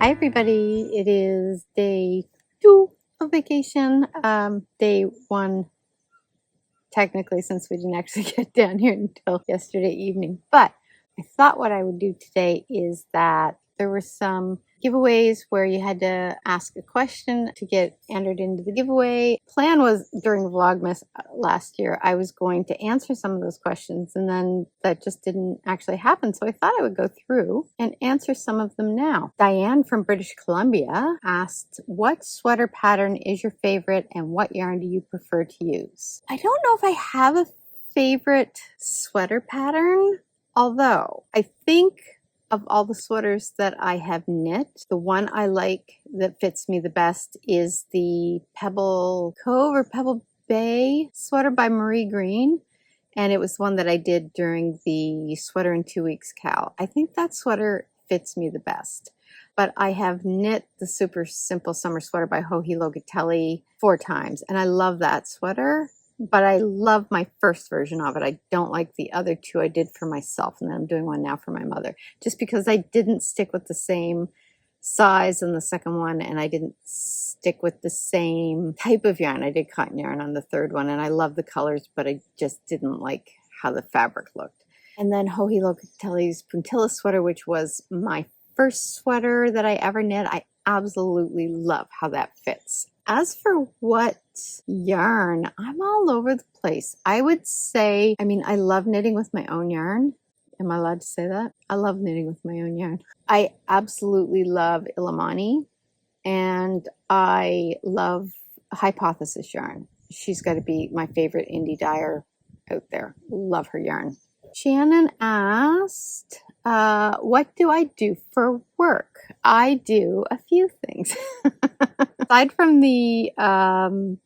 Hi everybody, it is day 2 of vacation, day 1 technically since we didn't actually get down here until yesterday evening. But I thought what I would do today is that there were some giveaways where you had to ask a question to get entered into the giveaway. Plan was during Vlogmas last year, I was going to answer some of those questions, and then that just didn't actually happen. So I thought I would go through and answer some of them now. Diane from British Columbia asked, what sweater pattern is your favorite and what yarn do you prefer to use? I don't know if I have a favorite sweater pattern, although I think of all the sweaters that I have knit, the one I like that fits me the best is the Pebble Cove or Pebble Bay sweater by Marie Green. And it was one that I did during the Sweater in 2 Weeks Cal. I think that sweater fits me the best. But I have knit the Super Simple Summer Sweater by Joji Locatelli 4 times. And I love that sweater. But I love my first version of it. I don't like the other 2 I did for myself, and then I'm doing one now for my mother. Just because I didn't stick with the same size in the second one, and I didn't stick with the same type of yarn. I did cotton yarn on the third one, and I love the colors, but I just didn't like how the fabric looked. And then Joji Locatelli's Puntilla sweater, which was my first sweater that I ever knit. I absolutely love how that fits. As for what yarn, I'm all over the place. I would say, I love knitting with my own yarn. Am I allowed to say that? I love knitting with my own yarn. I absolutely love Illimani, and I love Hypothesis yarn. She's got to be my favorite indie dyer out there. Love her yarn. Shannon asked, what do I do for work? I do a few things. Aside from my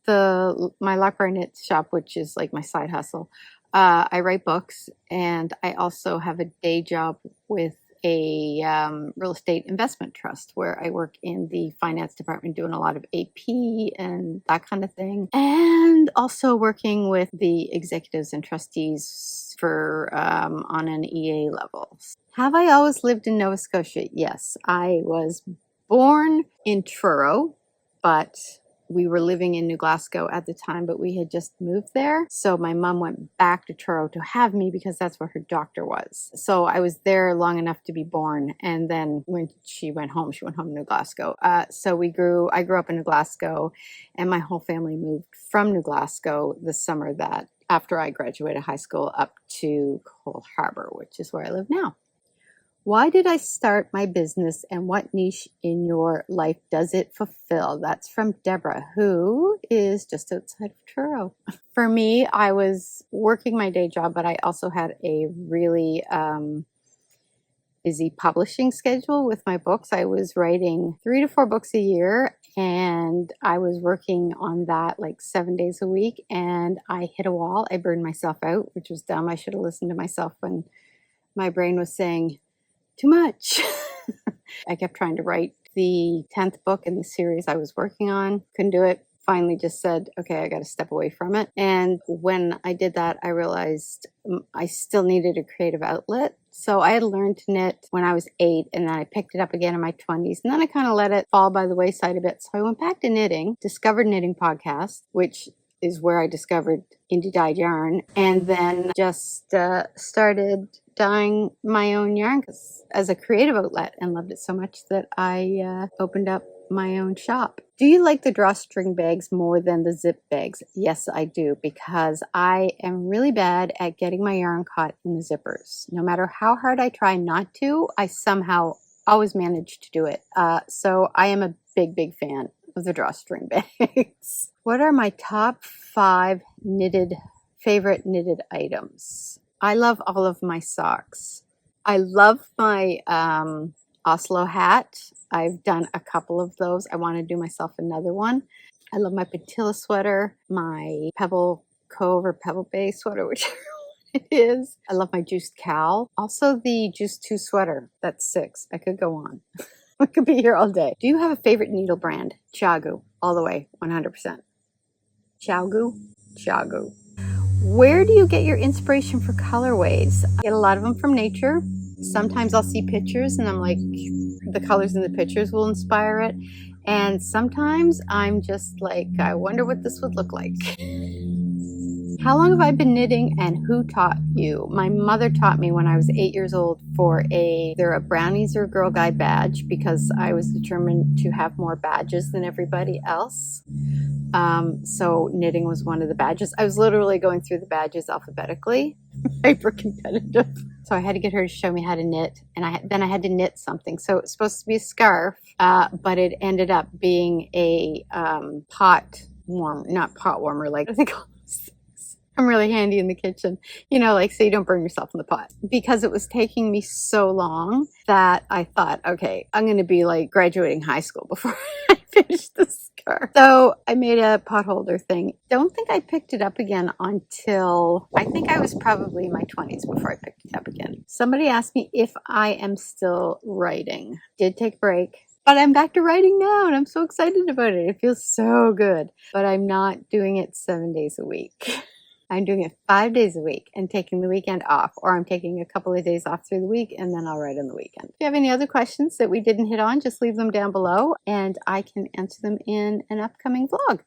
LOCH BRIAR knit shop, which is like my side hustle, I write books, and I also have a day job with a real estate investment trust where I work in the finance department doing a lot of AP and that kind of thing, and also working with the executives and trustees for on an EA level. Have I always lived in Nova Scotia? Yes, I was born in Truro, but we were living in New Glasgow at the time, but we had just moved there. So my mom went back to Truro to have me because that's where her doctor was. So I was there long enough to be born. And then when she went home to New Glasgow. So I grew up in New Glasgow, and my whole family moved from New Glasgow the summer that after I graduated high school up to Coal Harbour, which is where I live now. Why did I start my business, and what niche in your life does it fulfill? That's from Deborah, who is just outside of Truro. For me, I was working my day job, but I also had a really busy publishing schedule with my books. I was writing 3 to 4 books a year, and I was working on that like 7 days a week, and I hit a wall. I burned myself out, which was dumb. I should have listened to myself when my brain was saying, too much. I kept trying to write the 10th book in the series I was working on. Couldn't do it. Finally just said, okay, I got to step away from it. And when I did that, I realized I still needed a creative outlet. So I had learned to knit when I was 8, and then I picked it up again in my 20s. And then I kind of let it fall by the wayside a bit. So I went back to knitting, discovered Knitting Podcast, which is where I discovered indie dyed yarn, and then just started dyeing my own yarn as a creative outlet, and loved it so much that I opened up my own shop. Do you like the drawstring bags more than the zip bags? Yes, I do, because I am really bad at getting my yarn caught in the zippers. No matter how hard I try not to, I somehow always manage to do it. So I am a big fan of the drawstring bags. What are my top 5 favorite knitted items? I love all of my socks. I love my Oslo hat. I've done a couple of those. I want to do myself another one. I love my Puntilla sweater, my Pebble Cove or Pebble Bay sweater, whichever one it is. I love my Juiced Cal. Also the Juiced 2 sweater. That's 6. I could go on. I could be here all day. Do you have a favorite needle brand? Chagu. All the way. 100%. Chagu. Where do you get your inspiration for colorways? I get a lot of them from nature. sometimes I'll see pictures and I'm like, the colors in the pictures will inspire it. And sometimes I'm just like, I wonder what this would look like. How long have I been knitting and who taught you? My mother taught me when I was 8 years old for either a brownies or a girl guide badge, because I was determined to have more badges than everybody else. So knitting was one of the badges. I was literally going through the badges alphabetically, hyper competitive. So I had to get her to show me how to knit, and then I had to knit something. So it's supposed to be a scarf, but it ended up being a pot warmer, not pot warmer, like what do they call those things? I'm really handy in the kitchen, like so you don't burn yourself in the pot. Because it was taking me so long that I thought, okay, I'm going to be like graduating high school before I finish this scarf. So I made a pot holder thing. Don't think I picked it up again until I think I was probably in my 20s before I picked it up again. Somebody asked me if I am still writing. Did take a break. But I'm back to writing now and I'm so excited about it. It feels so good. But I'm not doing it 7 days a week. I'm doing it 5 days a week and taking the weekend off, or I'm taking a couple of days off through the week and then I'll write on the weekend. If you have any other questions that we didn't hit on, just leave them down below and I can answer them in an upcoming vlog.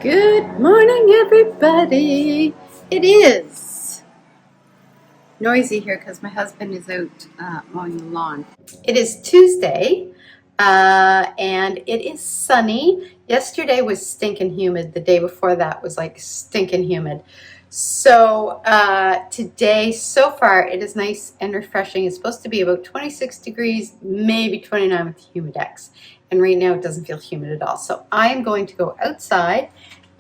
Good morning, everybody. It is noisy here because my husband is out mowing the lawn. It is Tuesday and it is sunny. Yesterday was stinking humid. The day before that was like stinking humid. So today, so far, it is nice and refreshing. It's supposed to be about 26 degrees, maybe 29 with the humidex. And right now it doesn't feel humid at all. So I am going to go outside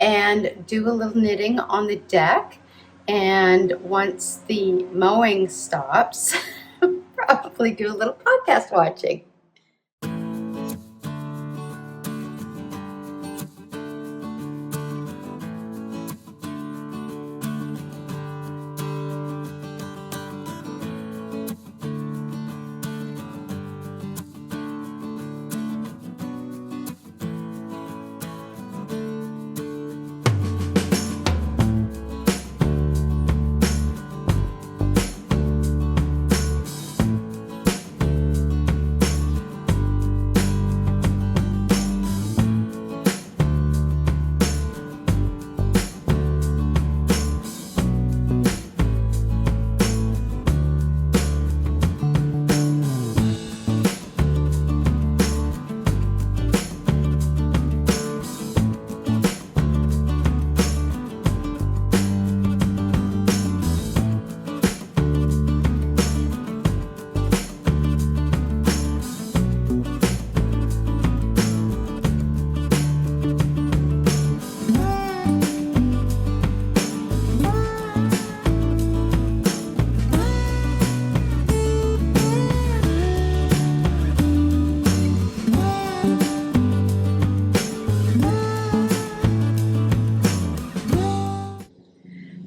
and do a little knitting on the deck. And once the mowing stops, probably do a little podcast watching.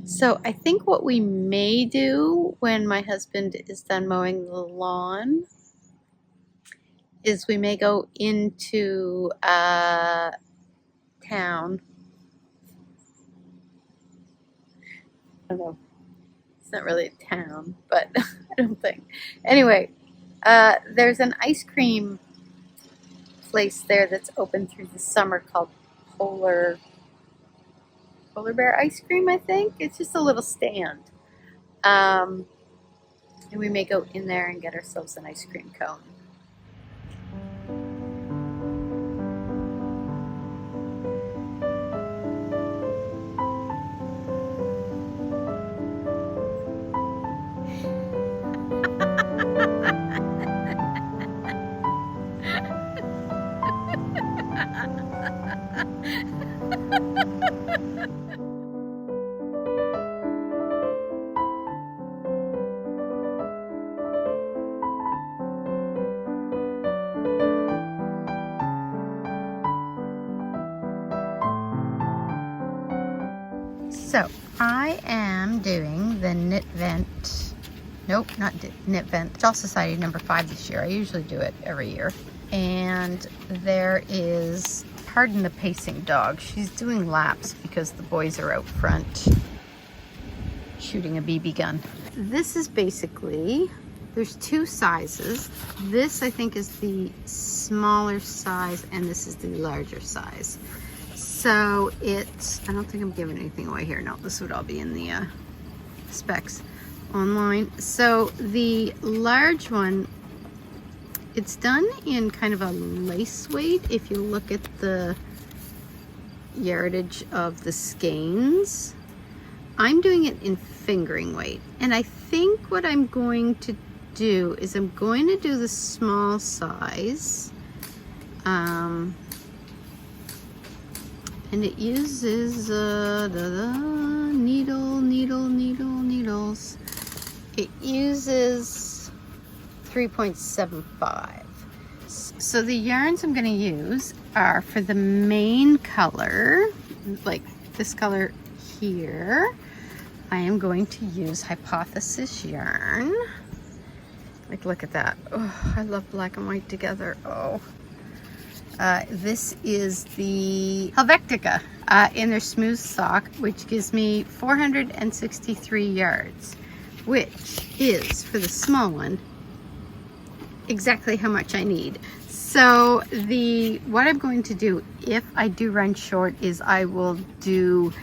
So I think what we may do when my husband is done mowing the lawn is we may go into town. I don't know. It's not really a town, but I don't think. Anyway, There's an ice cream place there that's open through the summer called Polar Bear Ice Cream, I think. It's just a little stand. And we may go in there and get ourselves an ice cream cone. So I am doing the Knit Vent, nope, not Knit Vent, Shawl Society number 5 this year. I usually do it every year. And there is, pardon the pacing dog, she's doing laps because the boys are out front shooting a BB gun. This is basically, there's 2 sizes. This I think is the smaller size and this is the larger size. So it's, I don't think I'm giving anything away here. No, this would all be in the specs online. So the large one, it's done in kind of a lace weight. If you look at the yardage of the skeins, I'm doing it in fingering weight. And I think what I'm going to do is I'm going to do the small size. And it uses needles. It uses 3.75. So the yarns I'm going to use are for the main color, like this color here. I am going to use Hypothesis yarn. Like, look at that. Oh, I love black and white together. Oh. This is the Helvetica in their smooth sock, which gives me 463 yards, which is, for the small one, exactly how much I need. So what I'm going to do if I do run short is I will do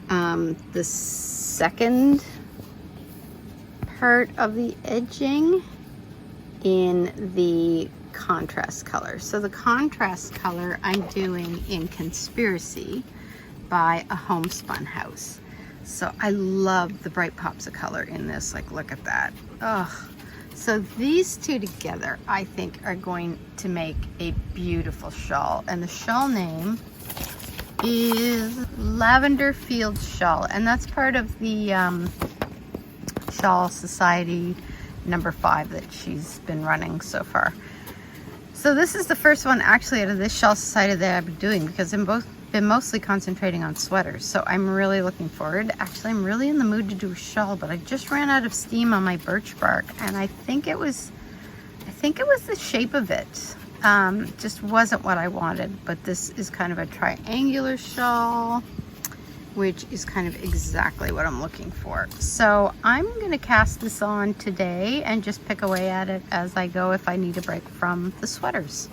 the second part of the edging in the contrast color. So the contrast color I'm doing in Conspiracy by a Homespun House. So I love the bright pops of color in this. Like, look at that. Ugh. So these 2 together I think are going to make a beautiful shawl, and the shawl name is Lavender Field Shawl, and that's part of the Shawl Society number 5 that she's been running so far. So this is the first one actually out of this Shawl Society that I've been doing, because I've been mostly concentrating on sweaters. So I'm really looking forward. Actually, I'm really in the mood to do a shawl, but I just ran out of steam on my birch bark, and I think it was the shape of it. Just wasn't what I wanted. But this is kind of a triangular shawl, which is kind of exactly what I'm looking for. So I'm gonna cast this on today and just pick away at it as I go if I need a break from the sweaters.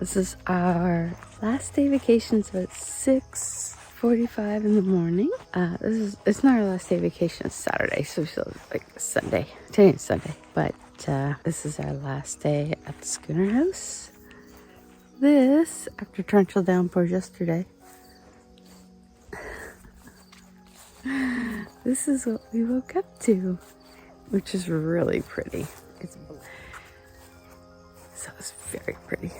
This is our last day vacation, so it's 6:45 in the morning. It's not our last day vacation, it's Saturday, so it's like Sunday. Today is Sunday, but this is our last day at the schooner house. This, after torrential downpours yesterday, this is what we woke up to, which is really pretty. It's very pretty.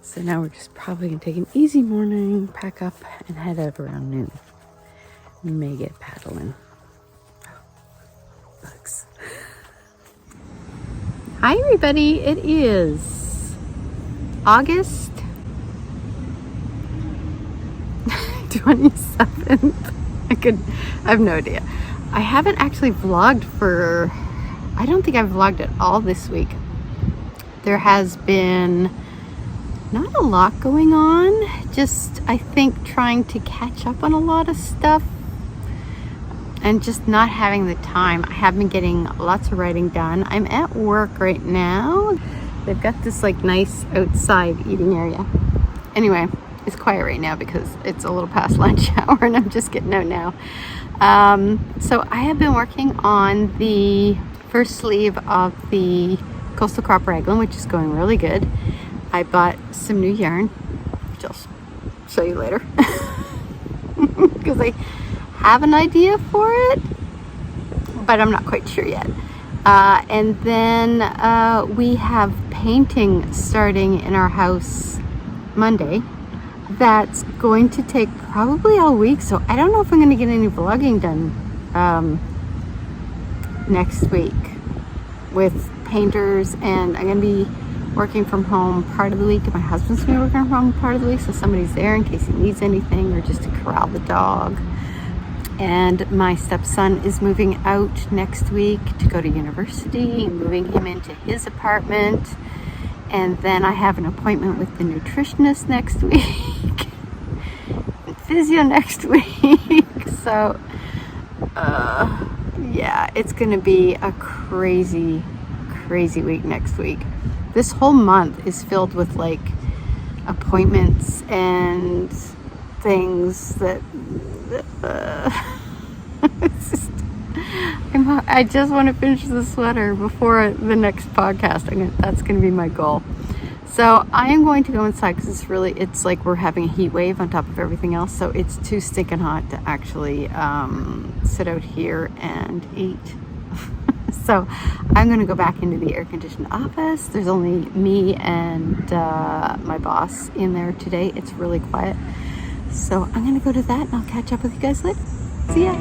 So now we're just probably gonna take an easy morning, pack up, and head out around noon. We may get paddling. Bugs. Hi everybody, it is August 27th. I have no idea. I haven't actually vlogged I don't think I've vlogged at all this week. There has been not a lot going on, just I think trying to catch up on a lot of stuff and just not having the time. I have been getting lots of writing done. I'm at work right now. They've got this like nice outside eating area. Anyway, it's quiet right now because it's a little past lunch hour and I'm just getting out now. So I have been working on the first sleeve of the Coastal Crop Raglan, which is going really good. I bought some new yarn, which I'll show you later, because I have an idea for it, but I'm not quite sure yet. And then we have painting starting in our house Monday. That's going to take probably all week, so I don't know if I'm going to get any vlogging done next week with painters, and I'm going to be working from home part of the week, and my husband's going to be working from home part of the week, so somebody's there in case he needs anything or just to corral the dog. And my stepson is moving out next week to go to university, moving him into his apartment. And then I have an appointment with the nutritionist next week, and physio next week. So, yeah, it's gonna be a crazy week next week. This whole month is filled with like appointments and things that it's just, I just want to finish the sweater before the next podcast. That's going to be my goal. So I am going to go inside because it's like we're having a heat wave on top of everything else. So it's too stinking hot to actually sit out here and eat. So I'm going to go back into the air-conditioned office. There's only me and my boss in there today. It's really quiet. So I'm going to go to that and I'll catch up with you guys later. See ya.